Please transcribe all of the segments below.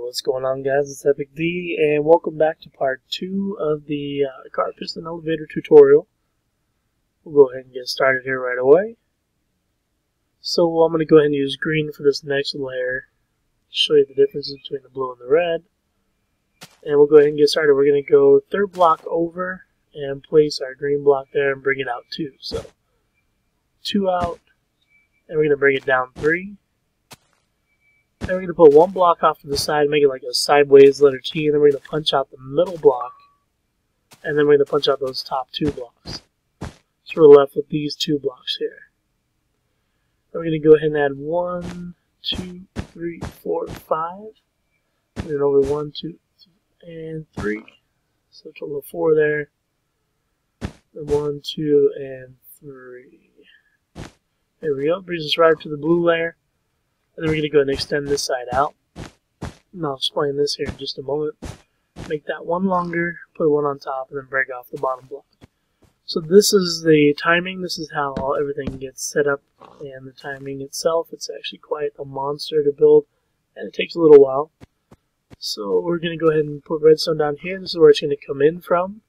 What's going on, guys? It's Epic D, and welcome back to part 2 of the car piston elevator tutorial. We'll go ahead and get started here right away. So I'm going to go ahead and use green for this next layer to show you the differences between the blue and the red. And we'll go ahead and get started. We're going to go third block over and place our green block there and bring it out 2. So 2 out, and we're going to bring it down 3. Then we're going to put one block off to the side, make it like a sideways letter T, and then we're going to punch out the middle block, and then we're going to punch out those top 2 blocks. So we're left with these 2 blocks here. Then we're going to go ahead and add 1, 2, 3, 4, 5, and then over 1, 2, and 3. So a total of 4 there. Then 1, 2, and 3. There we go. Brings us right up to the blue layer. And then we're going to go ahead and extend this side out. And I'll explain this here in just a moment. Make that one longer, put one on top, and then break off the bottom block. So this is the timing. This is how everything gets set up. And the timing itself, it's actually quite a monster to build. And it takes a little while. So we're going to go ahead and put redstone down here. This is where it's going to come in from.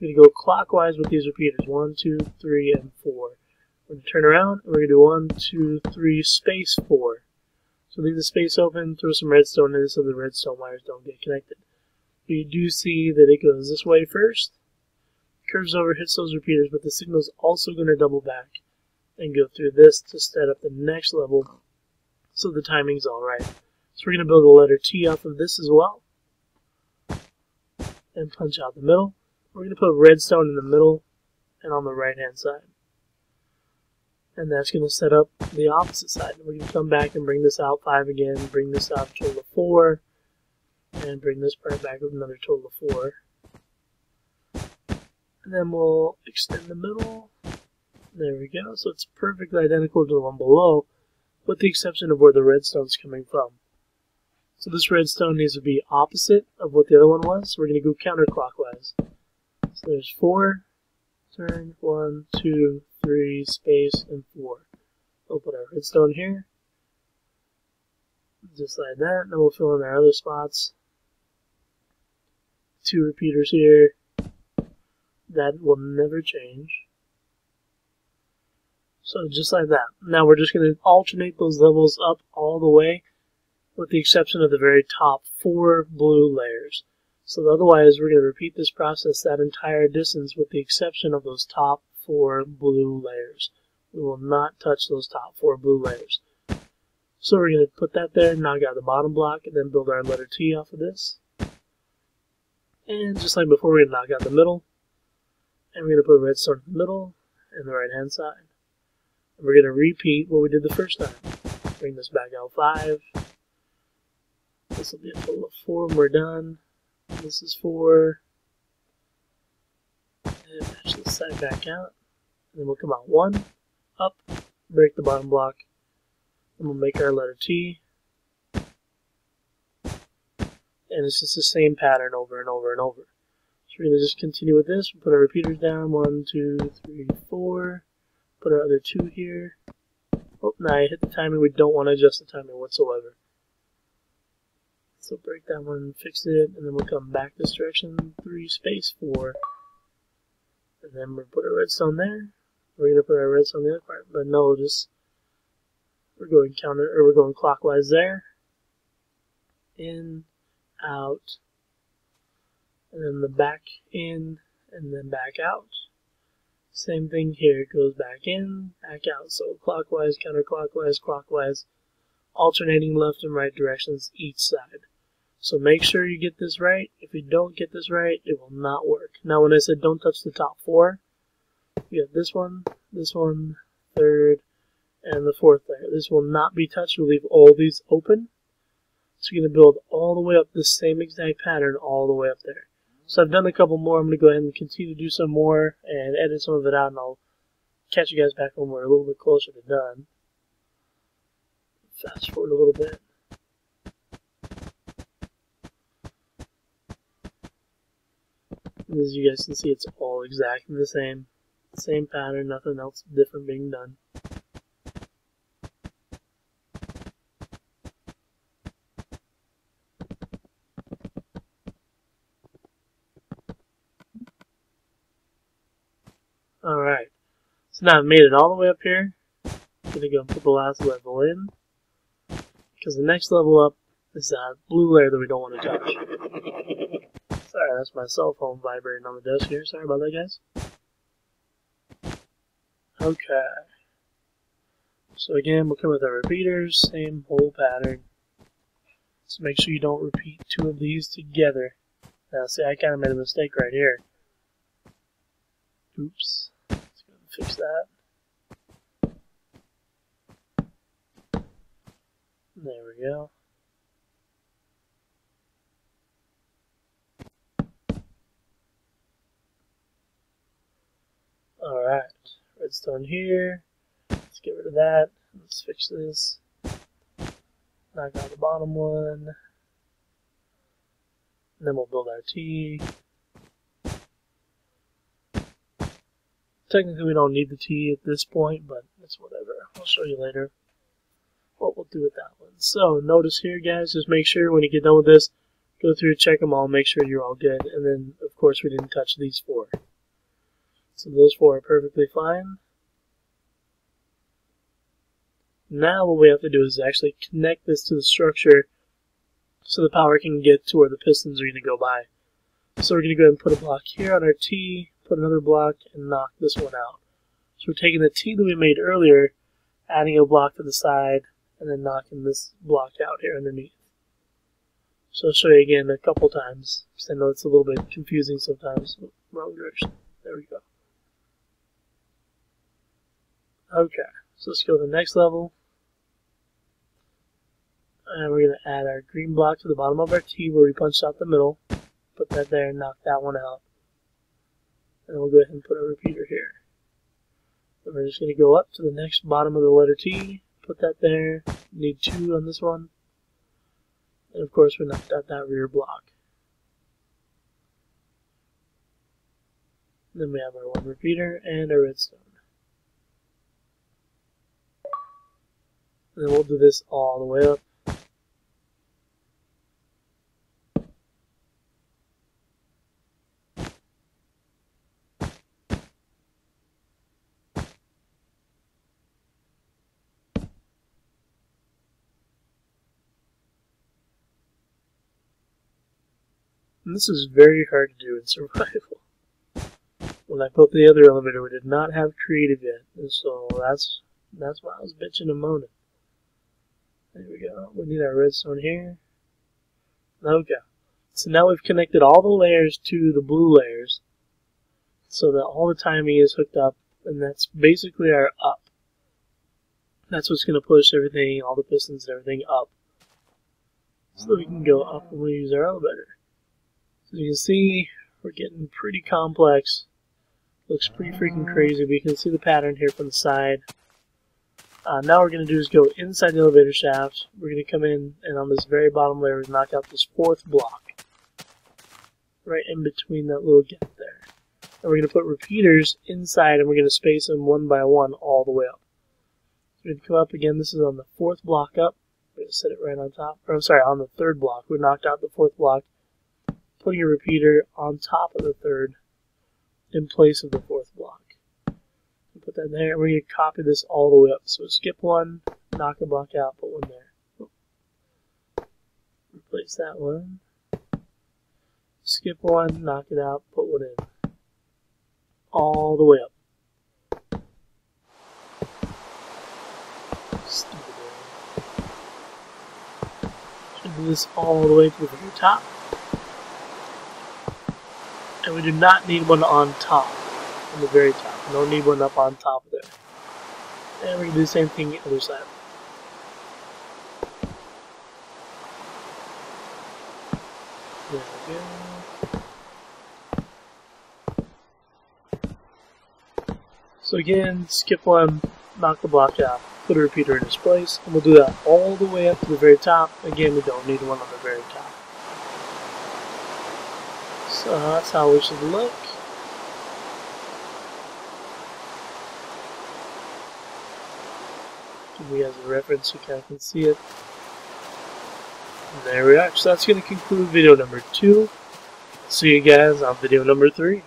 We're going to go clockwise with these repeaters. 1, 2, 3, and 4. We're going to turn around, and we're going to do 1, 2, 3, space 4. So leave the space open, throw some redstone in so the redstone wires don't get connected. But you do see that it goes this way first, curves over, hits those repeaters, but the signal is also going to double back and go through this to set up the next level so the timing's alright. So we're going to build a letter T off of this as well. And punch out the middle. We're going to put redstone in the middle and on the right hand side. And that's going to set up the opposite side. We're going to come back and bring this out 5 again, bring this out a total of 4, and bring this part back with another total of 4. And then we'll extend the middle. There we go. So it's perfectly identical to the one below, with the exception of where the redstone's coming from. So this redstone needs to be opposite of what the other one was. So we're going to go counterclockwise. So there's 4, turn, 1, 2, 3, space, and 4. We'll put our redstone here, just like that. Then we'll fill in our other spots. 2 repeaters here. That will never change. So just like that. Now we're just going to alternate those levels up all the way, with the exception of the very top 4 blue layers. So otherwise, we're going to repeat this process that entire distance with the exception of those top 4 blue layers. We will not touch those top 4 blue layers. So we're going to put that there, knock out the bottom block, and then build our letter T off of this. And just like before, we're going to knock out the middle. And we're going to put redstone in the middle and the right hand side. And we're going to repeat what we did the first time. Bring this back out 5. This will be a total of 4 when we're done. This is 4. And match this side back out. And then we'll come out 1, up, break the bottom block, and we'll make our letter T. And it's just the same pattern over and over and over. So we're going to just continue with this. We'll put our repeaters down. 1, 2, 3, 4. Put our other 2 here. Oh, now I hit the timing. We don't want to adjust the timing whatsoever. So break that one, fix it, and then we'll come back this direction, 3, space 4. And then we'll put our redstone there. We're going to put our redstone on the other part, but no, just we're going clockwise there. In, out, and then the back in, and then back out. Same thing here, it goes back in, back out. So clockwise, counterclockwise, clockwise, alternating left and right directions each side. So make sure you get this right. If you don't get this right, it will not work. Now when I said don't touch the top 4, you have this one, 3rd, and the 4th layer. This will not be touched. We'll leave all these open. So you're going to build all the way up the same exact pattern all the way up there. So I've done a couple more. I'm going to go ahead and continue to do some more and edit some of it out, and I'll catch you guys back when we're a little bit closer to done. Fast forward a little bit. As you guys can see, it's all exactly the same pattern, nothing else different being done. So now I've made it all the way up here. I'm going to go and put the last level in, because the next level up is that blue layer that we don't want to touch. Sorry, that's my cell phone vibrating on the desk here. Sorry about that, guys. Okay. So again, we'll come with our repeaters, same whole pattern. So make sure you don't repeat two of these together. Now see, I kind of made a mistake right here. Oops. Let's go and fix that. There we go. Alright, redstone here. Let's get rid of that. Let's fix this. Knock out the bottom one. And then we'll build our T. Technically we don't need the T at this point, but it's whatever. I'll show you later what we'll do with that one. So notice here, guys, just make sure when you get done with this, go through, check them all, make sure you're all good. And then, of course, we didn't touch these four. So those four are perfectly fine. Now what we have to do is actually connect this to the structure so the power can get to where the pistons are going to go by. So we're going to go ahead and put a block here on our T, put another block, and knock this one out. So we're taking the T that we made earlier, adding a block to the side, and then knocking this block out here underneath. So I'll show you again a couple times, because I know it's a little bit confusing sometimes. Wrong direction. There we go. Okay, so let's go to the next level. And we're going to add our green block to the bottom of our T where we punched out the middle. Put that there and knock that one out. And we'll go ahead and put a repeater here. And we're just going to go up to the next bottom of the letter T. Put that there. Need 2 on this one. And of course we knocked out that rear block. Then we have our one repeater and a redstone. And then we'll do this all the way up. And this is very hard to do in survival. When I built the other elevator, we did not have creative yet, and so that's why I was bitching and moaning. There we go. We need our redstone here. Okay. So now we've connected all the layers to the blue layers, so that all the timing is hooked up, and that's basically our up. That's what's going to push everything, all the pistons and everything up, so that we can go up when we use our elevator. As you can see, we're getting pretty complex. Looks pretty freaking crazy, but you can see the pattern here from the side. Now what we're going to do is go inside the elevator shaft. We're going to come in, and on this very bottom layer, we knock out this 4th block. Right in between that little gap there. And we're going to put repeaters inside, and we're going to space them one by one all the way up. So we're going to come up again. This is on the 4th block up. We're going to set it right on top. Or I'm sorry, on the 3rd block. We knocked out the 4th block, putting a repeater on top of the 3rd in place of the 4th block. Put that there, and we're going to copy this all the way up. So skip one, knock a block out, put one there. Replace that one. Skip one, knock it out, put one in. All the way up. Stupid. Should do this all the way to the very top. And we do not need one on top, on the very top. No need one up on top of there. And we can do the same thing the other side. There we go. So again, skip one, knock the block out, put a repeater in its place, and we'll do that all the way up to the very top. Again, we don't need one on the very top. So that's how we should look. Give you guys a reference so you kind of can see it. And there we are. So that's going to conclude video number 2. See you guys on video number 3.